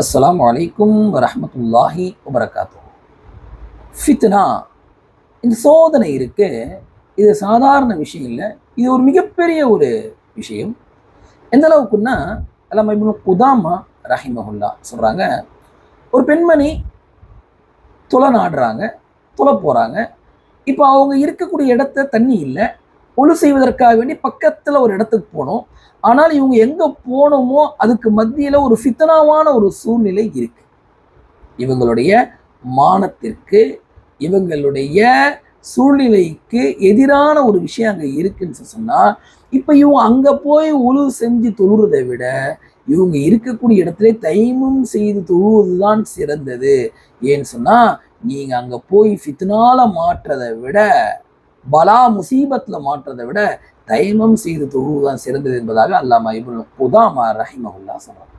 அஸ்ஸலாமு அலைக்கும் வரஹ்மத்துல்லாஹி வபரகாத்துஹு. ஃபித்னா, இந்த சோதனை இருக்கு, இது சாதாரண விஷயம் இல்லை. இது ஒரு மிகப்பெரிய ஒரு விஷயம். எந்த அளவுக்குன்னா, அல்லாமா இப்னு குதாமா ரஹிமஹுல்லா சொல்றாங்க, ஒரு பெண்மணி துளை நாடுறாங்க, துளை போறாங்க. இப்போ அவங்க இருக்கக்கூடிய இடத்த தண்ணி இல்லை, ஒழு செய்வதற்காக வேண்டி பக்கத்துல ஒரு இடத்துக்கு போகணும். ஆனால் இவங்க எங்க போனோமோ அதுக்கு மத்தியில ஒரு ஃபித்னாவான ஒரு சூழ்நிலை இருக்கு. இவங்களுடைய மானத்திற்கு, இவங்களுடைய சூழ்நிலைக்கு எதிரான ஒரு விஷயம் அங்க இருக்குன்னு சொன்னா, இப்ப இவங்க அங்க போய் உழு செஞ்சு தொழுறதை விட இவங்க இருக்கக்கூடிய இடத்துல தைமம் செய்து தொழுவதுதான் சிறந்தது. ஏன்னு சொன்னா, நீங்க அங்க போய் ஃபித்னால மாற்றதை விட, பலா முசீபத்துல மாற்றதை விட தைமம் செய்து தொழுவதுதான் சிறந்தது என்பதாக அல்லாமா இப்னு குதாமா ரஹிமஹுல்லா சொல்றாங்க.